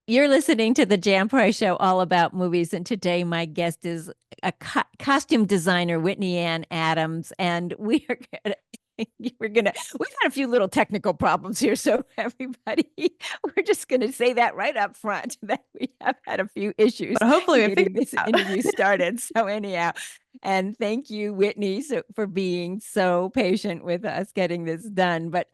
You're listening to the Jan Price Show, all about movies. And today, my guest is a costume designer, Whitney Ann Adams. And we are gonna, we've had a few little technical problems here. So, everybody, we're just going to say that right up front that we have had a few issues But hopefully we figure getting this it out. interview started. So, anyhow, and thank you, Whitney, for being so patient with us getting this done. But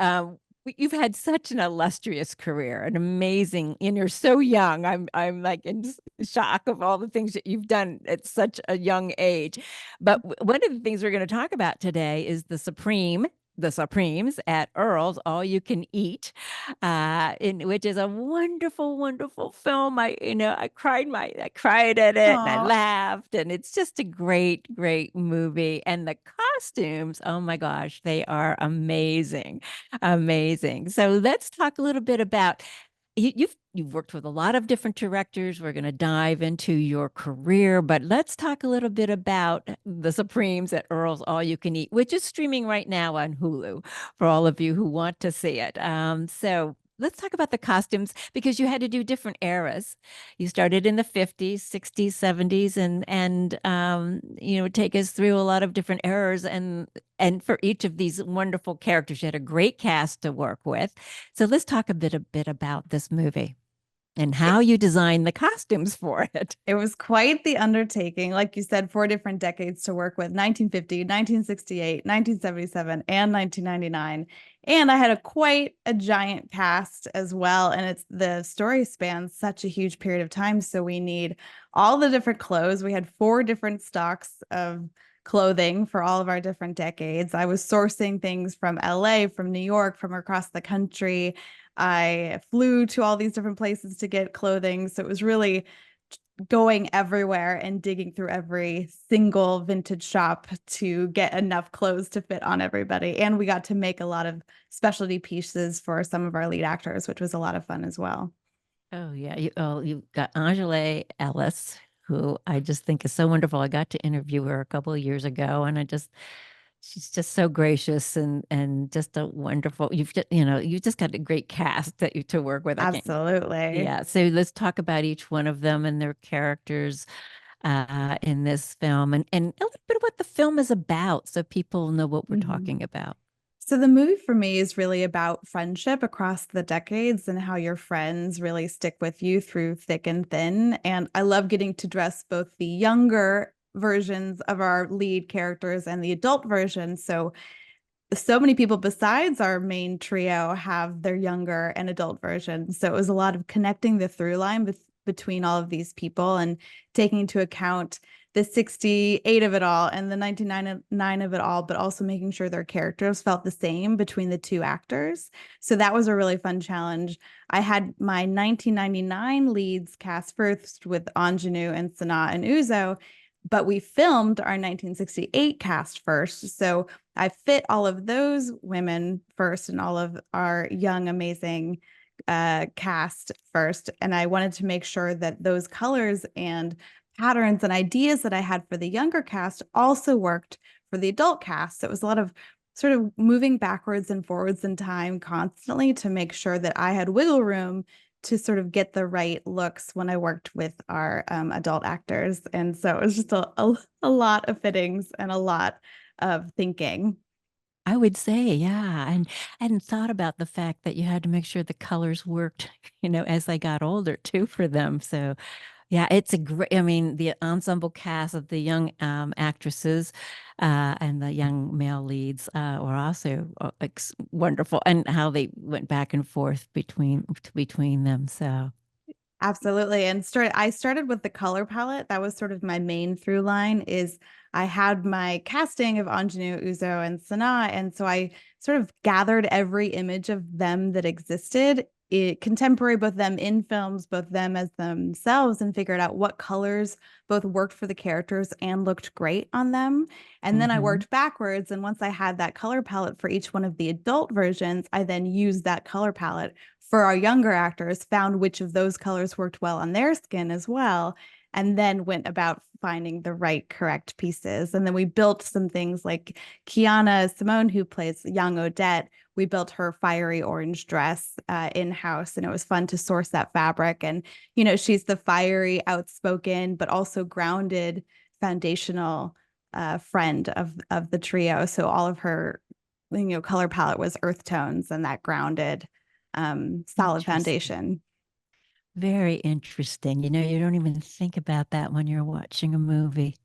you've had such an illustrious career, an amazing, and you're so young. I'm like in shock of all the things that you've done at such a young age. But one of the things we're going to talk about today is the Supremes at Earl's All You Can Eat, in which is a wonderful, wonderful film. I cried at it and I Oh, laughed, and it's just a great, great movie. And the costumes, oh my gosh, they are amazing. Amazing. So let's talk a little bit about you've worked with a lot of different directors. We're going to dive into your career, but let's talk a little bit about the Supremes at Earl's All You Can Eat, which is streaming right now on Hulu for all of you who want to see it. So let's talk about the costumes because you had to do different eras. You started in the 50s, 60s, 70s, and take us through a lot of different eras and for each of these wonderful characters. You had a great cast to work with. So let's talk a bit about this movie and it, how you designed the costumes for it. it was quite the undertaking. Like you said, four different decades to work with: 1950, 1968, 1977, and 1999. And I had quite a giant cast as well. And the story spans such a huge period of time. So we need all the different clothes. We had four different stocks of clothing for all of our different decades. I was sourcing things from LA, from New York, from across the country. I flew to all these different places to get clothing. So it was really going everywhere and digging through every single vintage shop to get enough clothes to fit on everybody. And we got to make a lot of specialty pieces for some of our lead actors, which was a lot of fun as well. Oh yeah, you got Aunjanue Ellis, who I just think is so wonderful. I got to interview her a couple of years ago, and she's just so gracious and just a wonderful. You've just got a great cast that you to work with. I can't. Absolutely. Yeah. So let's talk about each one of them and their characters in this film, and a little bit of what the film is about, so people know what we're Mhm. talking about. So the movie for me is really about friendship across the decades and how your friends really stick with you through thick and thin. And I love getting to dress both the younger versions of our lead characters and the adult version. So many people besides our main trio have their younger and adult versions. So it was a lot of connecting the through line between all of these people and taking into account the 68 of it all and the 1999 of it all, but also making sure their characters felt the same between the two actors. So that was a really fun challenge. I had my 1999 leads cast first with Aunjanue and Sanaa and Uzo, but we filmed our 1968 cast first. So I fit all of those women first and all of our young, amazing cast first. And I wanted to make sure that those colors and patterns and ideas that I had for the younger cast also worked for the adult cast. So it was a lot of sort of moving backwards and forwards in time constantly to make sure that I had wiggle room to sort of get the right looks when I worked with our adult actors. And so it was just a lot of fittings and a lot of thinking. I would say, yeah. And I hadn't thought about the fact that you had to make sure the colors worked, as they got older too for them. So, yeah, it's a great, I mean, the ensemble cast of the young actresses and the young male leads were also wonderful, and how they went back and forth between them. So, Absolutely. And I started with the color palette. That was sort of my main through line is I had my casting of Aunjanue, Uzo, and Sanaa. And so I sort of gathered every image of them that existed, contemporary, both them in films, both them as themselves, and figured out what colors both worked for the characters and looked great on them. And then I mhm. worked backwards. And once I had that color palette for each one of the adult versions, I then used that color palette for our younger actors, found which of those colors worked well on their skin as well, and then went about finding the right correct pieces. And then we built some things like Kiana Simone, who plays young Odette. We built her fiery orange dress in-house, and it was fun to source that fabric. And, you know, she's the fiery, outspoken, but also grounded, foundational friend of the trio. So all of her, you know, color palette was earth tones and that grounded, solid Interesting. foundation. Very interesting. You know, you don't even think about that when you're watching a movie.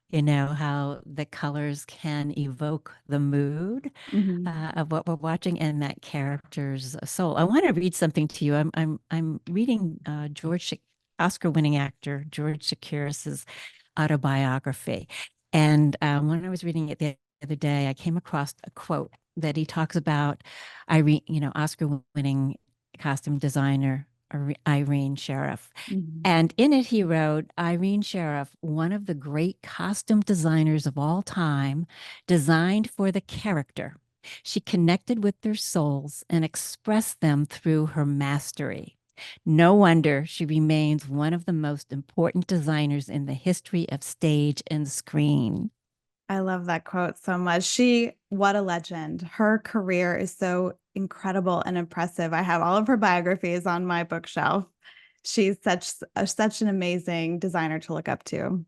You know, how the colors can evoke the mood Mm-hmm. of what we're watching and that character's soul. I want to read something to you. I'm reading Oscar-winning actor George Chakiris's autobiography, and when I was reading it the other day, I came across a quote that he talks about Irene, you know, Oscar-winning costume designer Irene Sheriff. Mm-hmm. And in it, he wrote, Irene Sheriff, one of the great costume designers of all time, designed for the character. She connected with their souls and expressed them through her mastery. No wonder she remains one of the most important designers in the history of stage and screen. I love that quote so much. What a legend. Her career is so incredible and impressive. I have all of her biographies on my bookshelf. She's such an amazing designer to look up to.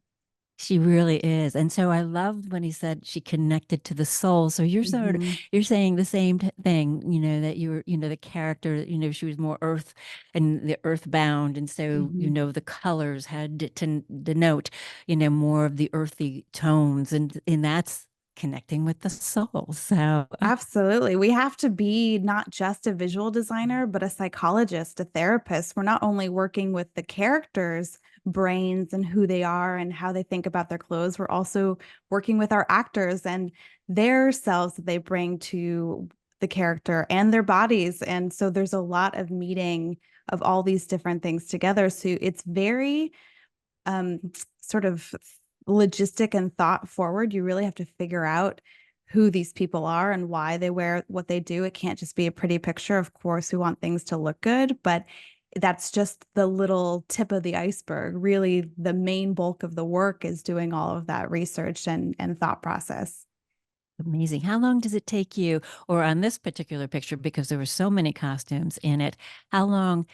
She really is. And so I loved when he said she connected to the soul. So Mhm. you're saying the same thing, you know, that you were, you know, the character, you know, she was more earth and the earthbound. And so, you Mhm. know, the colors had to denote, you know, more of the earthy tones and that's connecting with the soul. So Absolutely. We have to be not just a visual designer, but a psychologist, a therapist. We're not only working with the characters' brains and who they are and how they think about their clothes, we're also working with our actors and their selves that they bring to the character and their bodies. And so there's a lot of meeting of all these different things together. So it's very um, sort of logistic and thought forward. You really have to figure out who these people are and why they wear what they do. It can't just be a pretty picture. Of course, we want things to look good, but that's just the little tip of the iceberg. Really, the main bulk of the work is doing all of that research and thought process. amazing. How long does it take you, or on this particular picture, because there were so many costumes in it, how long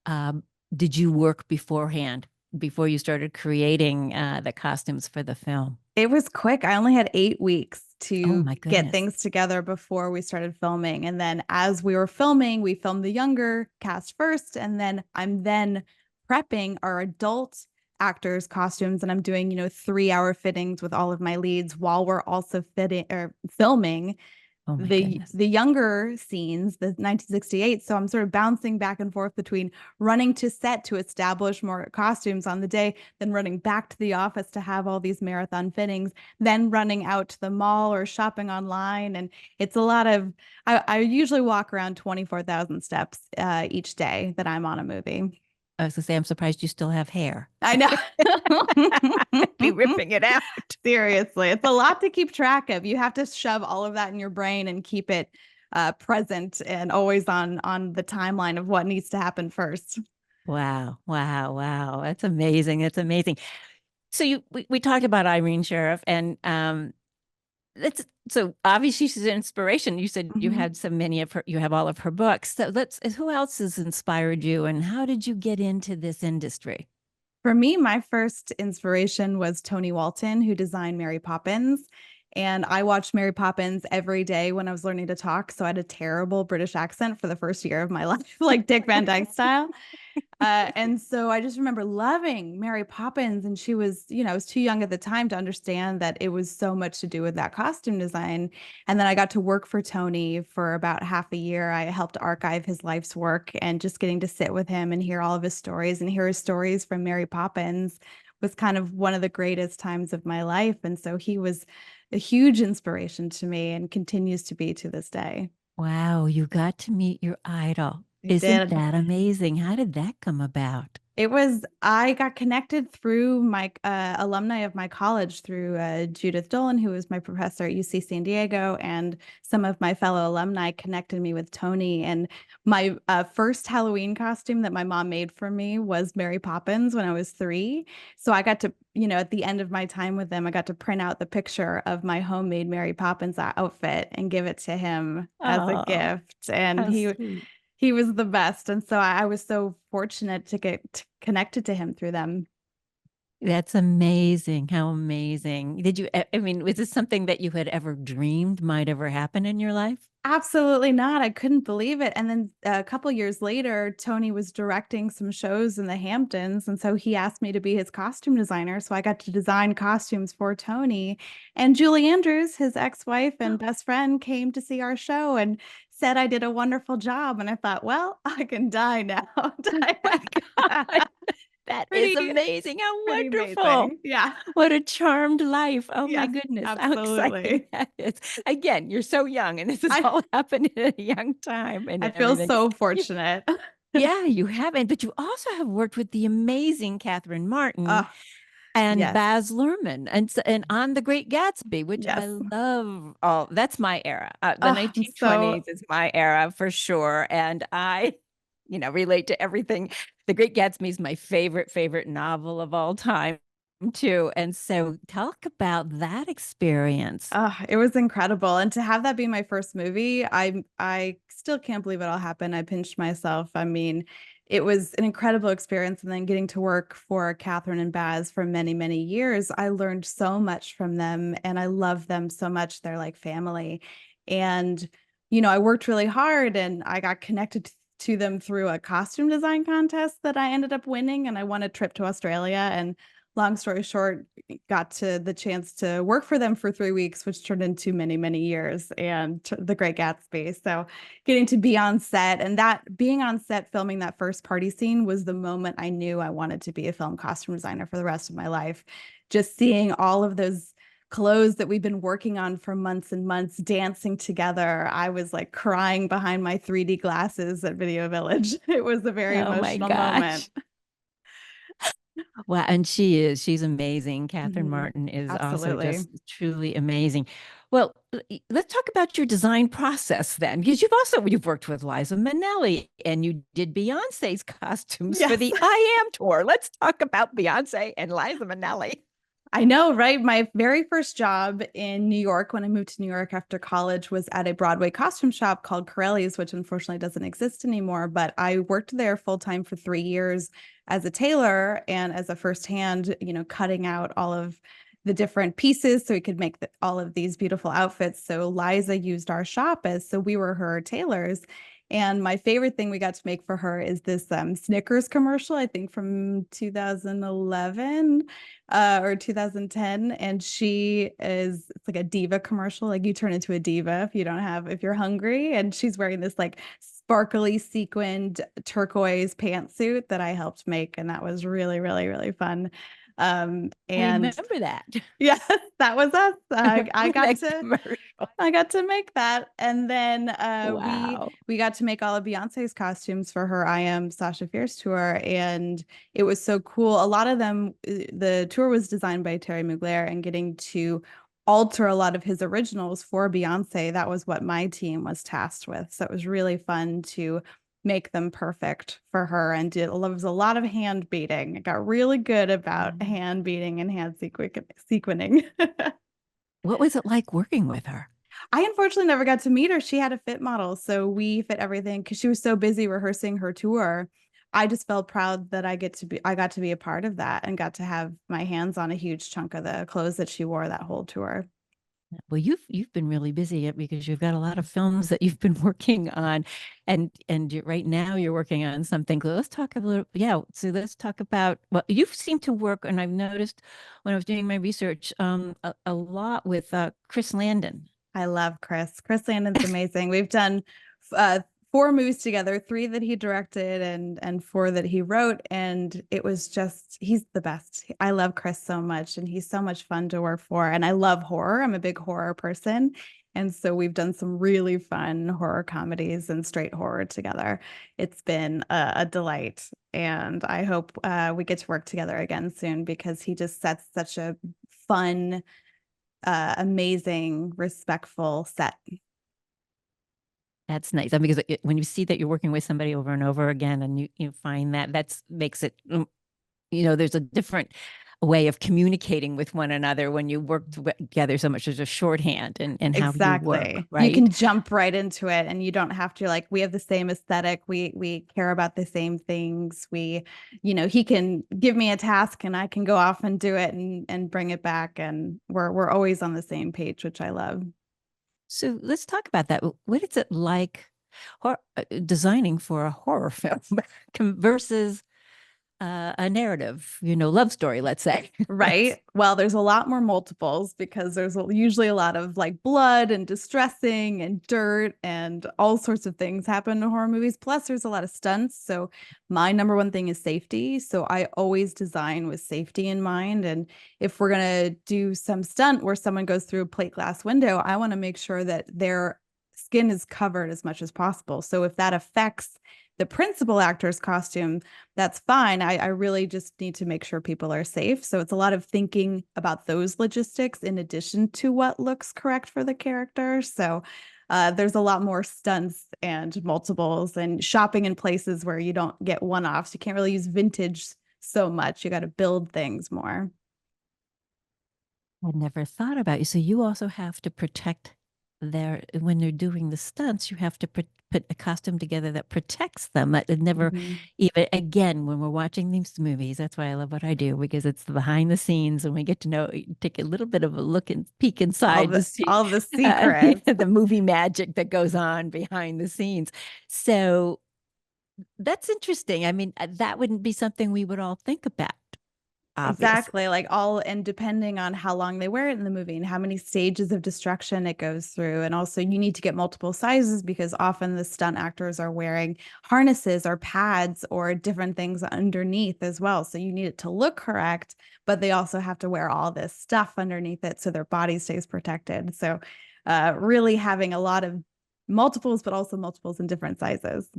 um, did you work beforehand before you started creating the costumes for the film? It was quick. I only had 8 weeks Oh to my get goodness. things together before we started filming. And then as we were filming, we filmed the younger cast first. And then I'm then prepping our adult actors' costumes. And I'm doing, you know, 3 hour fittings with all of my leads while we're also fitting or filming Oh my the goodness. the younger scenes, the 1968. So I'm sort of bouncing back and forth between running to set to establish more costumes on the day, then running back to the office to have all these marathon fittings, then running out to the mall or shopping online. And it's a lot of, I usually walk around 24,000 steps each day that I'm on a movie. I was gonna say, I'm surprised you still have hair. I know. I'd be ripping it out. Seriously, it's a lot to keep track of. You have to shove all of that in your brain and keep it present and always on the timeline of what needs to happen first. Wow, wow, wow. That's amazing. That's amazing. So we talked about Irene Sheriff and that's so obviously she's an inspiration. You said you Mhm. had so many of her, you have all of her books. So let's, who else has inspired you and how did you get into this industry? For me, my first inspiration was Tony Walton, who designed Mary Poppins. And I watched Mary Poppins every day when I was learning to talk. So I had a terrible British accent for the first year of my life, like Dick Van Dyke style. And so I just remember loving Mary Poppins. And she was, you know, I was too young at the time to understand that it was so much to do with that costume design. And then I got to work for Tony for about half a year. I helped archive his life's work and just getting to sit with him and hear all of his stories and hear his stories from Mary Poppins was kind of one of the greatest times of my life. And so he was a huge inspiration to me and continues to be to this day. Wow, you got to meet your idol. He Isn't did. that amazing? How did that come about? I got connected through my alumni of my college through Judith Dolan, who was my professor at UC San Diego, and some of my fellow alumni connected me with Tony. And my first Halloween costume that my mom made for me was Mary Poppins when I was 3. So I got to, at the end of my time with them, I got to print out the picture of my homemade Mary Poppins outfit and give it to him as a Oh, gift. And how sweet. he was the best. And so I was so fortunate to get connected to him through them. That's amazing. How amazing. Did you, I mean, was this something that you had ever dreamed might ever happen in your life? Absolutely not. I couldn't believe it. And then a couple years later, Tony was directing some shows in the Hamptons. And so he asked me to be his costume designer. So I got to design costumes for Tony. And Julie Andrews, his ex-wife and best friend, came to see our show and said I did a wonderful job. And I thought, well, I can die now. Oh my God. That is Pretty, amazing. How pretty wonderful. amazing. Yeah. What a charmed life. Oh my Yes, goodness. How exciting absolutely. that is. Again, you're so young and this has I all happened at a young time and I feel everything. so You, fortunate. yeah, you haven't, but you also have worked with the amazing Catherine Martin Oh, and yes. Baz Luhrmann and on The Great Gatsby, which I Yes. love. Oh, that's my era. The Oh, I'm so 1920s is my era for sure. And I, relate to everything. The Great Gatsby is my favorite novel of all time too. And so talk about that experience. it was incredible. And to have that be my first movie, I still can't believe it all happened. I pinched myself. I mean, it was an incredible experience. And then getting to work for Catherine and Baz for many, many years, I learned so much from them and I love them so much. They're like family. And, I worked really hard and I got connected to them through a costume design contest that I ended up winning. And I won a trip to Australia. And long story short, got to the chance to work for them for 3 weeks, which turned into many, many years and The Great Gatsby. So getting to be on set and that being on set filming that first party scene was the moment I knew I wanted to be a film costume designer for the rest of my life. Just seeing all of those clothes that we've been working on for months and months dancing together. I was like crying behind my 3D glasses at Video Village. It was a very Oh my emotional moment. gosh. Wow. And she's amazing. Catherine Mhm. Martin is also Absolutely. just truly amazing. Well, let's talk about your design process then, because you've worked with Liza Minnelli and you did Beyonce's costumes for Yes. the I Am tour. Let's talk about Beyonce and Liza Minnelli. I know, right? My very first job in New York when I moved to New York after college was at a Broadway costume shop called Corelli's, which unfortunately doesn't exist anymore. But I worked there full time for 3 years as a tailor and as a firsthand, cutting out all of the different pieces so we could make all of these beautiful outfits. So Liza used our shop as so we were her tailors. And my favorite thing we got to make for her is this Snickers commercial, I think from 2011 or 2010. And it's like a diva commercial. Like you turn into a diva if you're hungry. And she's wearing this like sparkly sequined turquoise pantsuit that I helped make. And that was really, really, really fun. I And remember that. yes, that was us. I I remember got that to commercial. I got to make that. And then Wow. we got to make all of Beyonce's costumes for her I Am Sasha Fierce tour. And it was so cool. A lot of them, the tour was designed by Terry Mugler and getting to alter a lot of his originals for Beyonce. That was what my team was tasked with. So it was really fun to make them perfect for her and did was a lot of hand beating. I got really good about Mm. hand beating and hand sequining. What was it like working with her? I unfortunately never got to meet her. She had a fit model, so we fit everything because she was so busy rehearsing her tour. I just felt proud that I got to be a part of that and got to have my hands on a huge chunk of the clothes that she wore that whole tour. Well, you've been really busy because you've got a lot of films that you've been working on, and right now you're working on something. So let's talk a little, yeah. So let's talk about well, you seem to work, and I've noticed when I was doing my research, a lot with Chris Landon. I love Chris. Chris Landon's amazing. We've done uh, 4 movies together, 3 that he directed and 4 that he wrote, and it was just he's the best. I love Chris so much, and he's so much fun to work for. And I love horror. I'm a big horror person, And so we've done some really fun horror comedies and straight horror together. It's been a delight. And I hope we get to work together again soon because he just sets such a fun, amazing, respectful set. That's nice. I mean, because when you see that you're working with somebody over and over again, and you find that that's makes it, there's a different way of communicating with one another when you work together so much. There's a shorthand and how you work, Exactly. You right? can jump right into it and you don't have to like we have the same aesthetic. We care about the same things. He can give me a task and I can go off and do it and bring it back and we're always on the same page, which I love. So let's talk about that. What is it like designing for a horror film versus a narrative, love story, let's say. Right. Well, there's a lot more multiples because there's usually a lot of like blood and distressing and dirt and all sorts of things happen in horror movies. Plus, there's a lot of stunts. So, my number one thing is safety. So, I always design with safety in mind. And if we're going to do some stunt where someone goes through a plate glass window, I want to make sure that their skin is covered as much as possible. So, if that affects the principal actor's costume, that's fine. I really just need to make sure people are safe. So it's a lot of thinking about those logistics in addition to what looks correct for the character. So there's a lot more stunts and multiples and shopping in places where you don't get one-offs. You can't really use vintage so much. You got to build things more. I never thought about you. So you also have to protect when they're doing the stunts, you have to put a costume together that protects them. That it never Mhm. even again when we're watching these movies, that's why I love what I do because it's the behind the scenes and we get to know, take a little bit of a look and peek All inside to the see all the secrets. the movie magic that goes on behind the scenes. So that's interesting. I mean, that wouldn't be something we would all think about, obviously. Exactly. Like all, and depending on how long they wear it in the movie and how many stages of destruction it goes through. And also, you need to get multiple sizes because often the stunt actors are wearing harnesses or pads or different things underneath as well. So you need it to look correct, but they also have to wear all this stuff underneath it so their body stays protected. So, really having a lot of multiples, but also multiples in different sizes.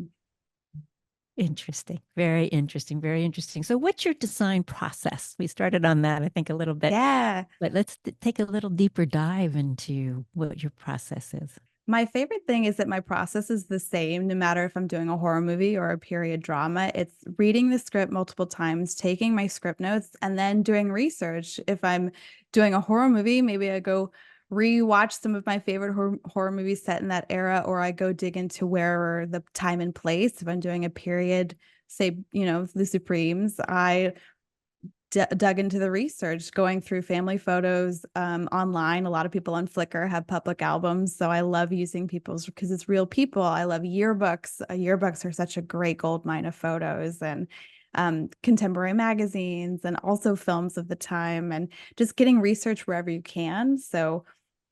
Interesting. Very interesting. Very interesting. So, what's your design process? We started on that, I think, a little bit, Yeah. but let's take a little deeper dive into what your process is. My favorite thing is that my process is the same no matter if I'm doing a horror movie or a period drama. It's reading the script multiple times, taking my script notes, and then doing research. If I'm doing a horror movie, maybe I go rewatch some of my favorite horror movies set in that era, or I go dig into where the time and place. If I'm doing a period, say, the Supremes, I dug into the research, going through family photos online. A lot of people on Flickr have public albums. So I love using people's because it's real people. I love yearbooks. Yearbooks are such a great gold mine of photos and contemporary magazines and also films of the time and just getting research wherever you can. So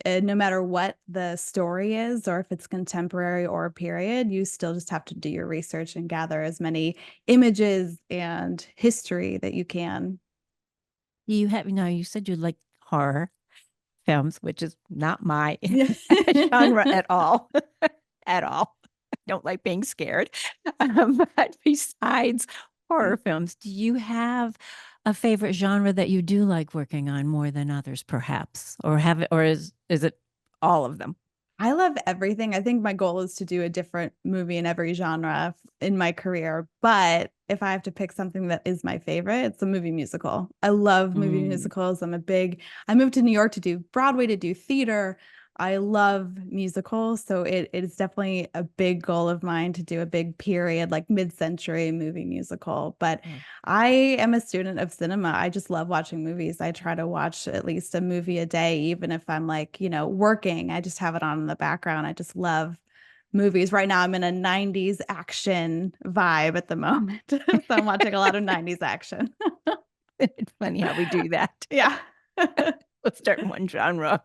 no matter what the story is, or if it's contemporary or a period, you still just have to do your research and gather as many images and history that you can. You have, you said you like horror films, which is not my Yeah. genre at all, at all. I don't like being scared. But besides horror films, do you have a favorite genre that you do like working on more than others, perhaps, or have it, or is it all of them? I love everything. I think my goal is to do a different movie in every genre in my career. But if I have to pick something that is my favorite, it's a movie musical. I love movie Mm. musicals. I moved to New York to do Broadway, to do theater. I love musicals. So it is definitely a big goal of mine to do a big period, like mid-century movie musical. But Oh, I am a student of cinema. I just love watching movies. I try to watch at least a movie a day, even if I'm like, working. I just have it on in the background. I just love movies. Right now, I'm in a 90s action vibe at the moment. So I'm watching a lot of 90s action. it's funny how we do that. Yeah. Let's start in one genre.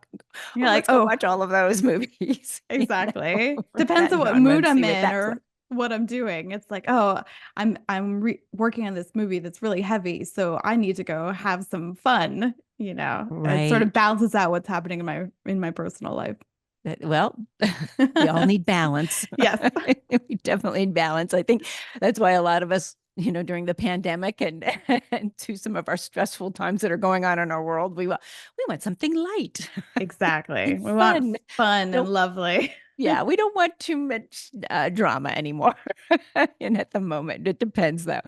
You're Oh, like, let's go oh, watch all of those movies, exactly. from Depends that on what genre mood and I'm see what in that's like. or what I'm doing. It's like, oh, I'm working on this movie that's really heavy, so I need to go have some fun. It sort of Right. balances out what's happening in my personal life. Well, we all need balance. Yes, We definitely need balance. I think that's why a lot of us, during the pandemic and to some of our stressful times that are going on in our world, we want something light exactly. and We want fun. fun and Don't lovely. Yeah, we don't want too much drama anymore. And at the moment, it depends though.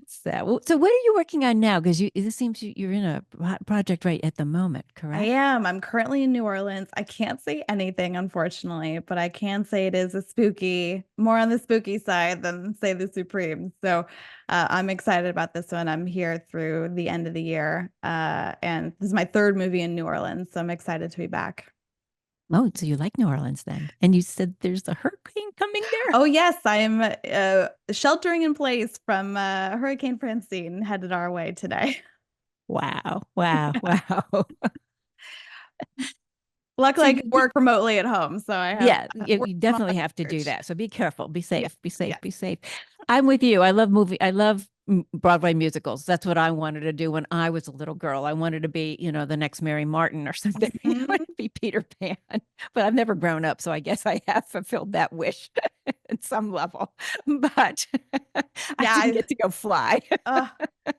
So what are you working on now? Because it seems you're in a project right at the moment, I correct? am. I'm currently in New Orleans. I can't say anything, unfortunately, but I can say it is a spooky, more on the spooky side than say the Supremes. So I'm excited about this one. I'm here through the end of the year. And this is my third movie in New Orleans. So I'm excited to be back. Oh, so you like New Orleans then? And you said there's a hurricane coming there? Oh, yes. I'm sheltering in place from Hurricane Francine headed our way today. Wow, wow, wow. So Luckily, I you, can work remotely at home. So I have yeah, you work from home definitely have to do church. that. So be careful, be Yeah. safe, be safe, Yeah. be safe. I'm with you. I love Broadway musicals. That's what I wanted to do when I was a little girl. I wanted to be, the next Mary Martin or something. I Mhm. wanted to be Peter Pan, but I've never grown up, so I guess I have fulfilled that wish at some level. But I didn't Yeah. get to go fly. Uh,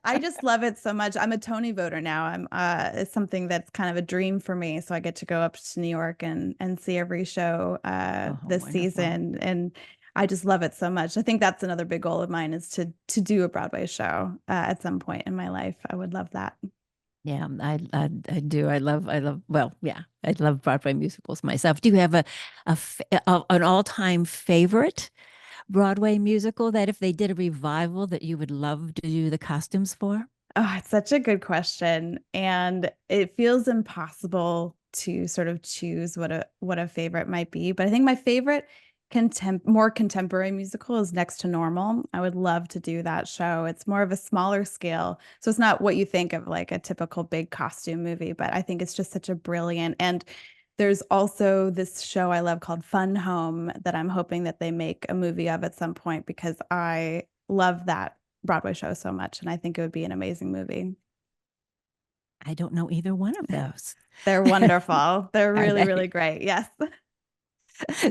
I just love it so much. I'm a Tony voter now. It's something that's kind of a dream for me. So I get to go up to New York and see every show Oh, this wonderful. season. And I just love it so much. I think that's another big goal of mine is to do a Broadway show at some point in my life. I would love that. Yeah, I do. Well, yeah, I love Broadway musicals myself. Do you have an all-time favorite Broadway musical that if they did a revival that you would love to do the costumes for? Oh, it's such a good question. And it feels impossible to sort of choose what a favorite might be. But I think my favorite more contemporary musical is Next to Normal. I would love to do that show. It's more of a smaller scale. So it's not what you think of like a typical big costume movie, but I think it's just such a brilliant and there's also this show I love called Fun Home that I'm hoping that they make a movie of at some point because I love that Broadway show so much, and I think it would be an amazing movie. I don't know either one of those. They're wonderful. They're Are really, they? really great. Yes.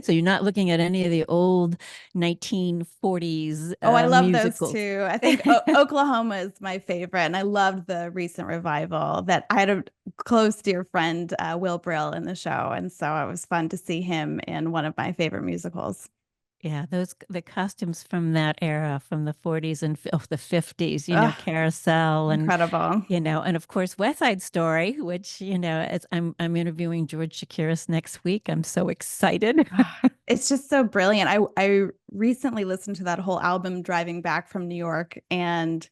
So you're not looking at any of the old 1940s Oh, I love those musicals. too. I think Oklahoma is my favorite, and I loved the recent revival that I had a close dear friend, Will Brill, in the show, and so it was fun to see him in one of my favorite musicals. Yeah, the costumes from that era, from the 40s and the 50s, Ugh, Carousel incredible. and of course West Side Story, which, I'm interviewing George Shakiris next week. I'm so excited. It's just so brilliant. I recently listened to that whole album driving back from New York, and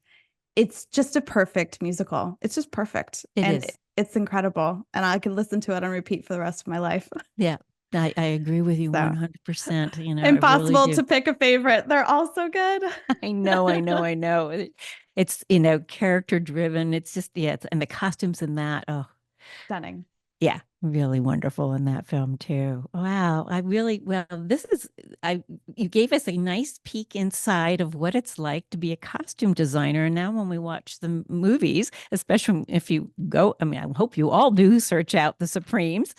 it's just a perfect musical. It's just perfect. It And is. it's incredible. And I could listen to it on repeat for the rest of my life. Yeah. I agree with you So 100%. I really impossible do. to pick a favorite. They're all so good. I know, I know, I know. It's, character driven. It's just, yeah, and the costumes in that. Oh, Stunning. yeah, really wonderful in that film too. Wow, well, you gave us a nice peek inside of what it's like to be a costume designer. And now when we watch the movies, especially if you go, I mean, I hope you all do search out the Supremes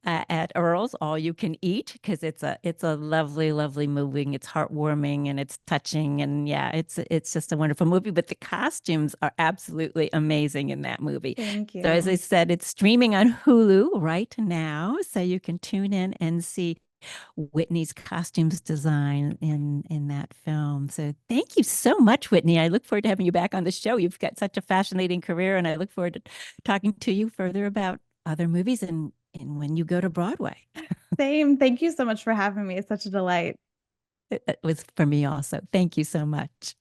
at Earl's All You Can Eat because it's a lovely, lovely movie. It's heartwarming and it's touching and yeah, it's just a wonderful movie. But the costumes are absolutely amazing in that movie. Thank So as I you. said, it's streaming on Hulu right now, so you can tune in and see Whitney's costumes design in that film. So thank you so much, Whitney. I look forward to having you back on the show. You've got such a fascinating career, and I look forward to talking to you further about other movies and when you go to Broadway. Same. Thank you so much for having me. It's such a delight. It was for me also. Thank you so much.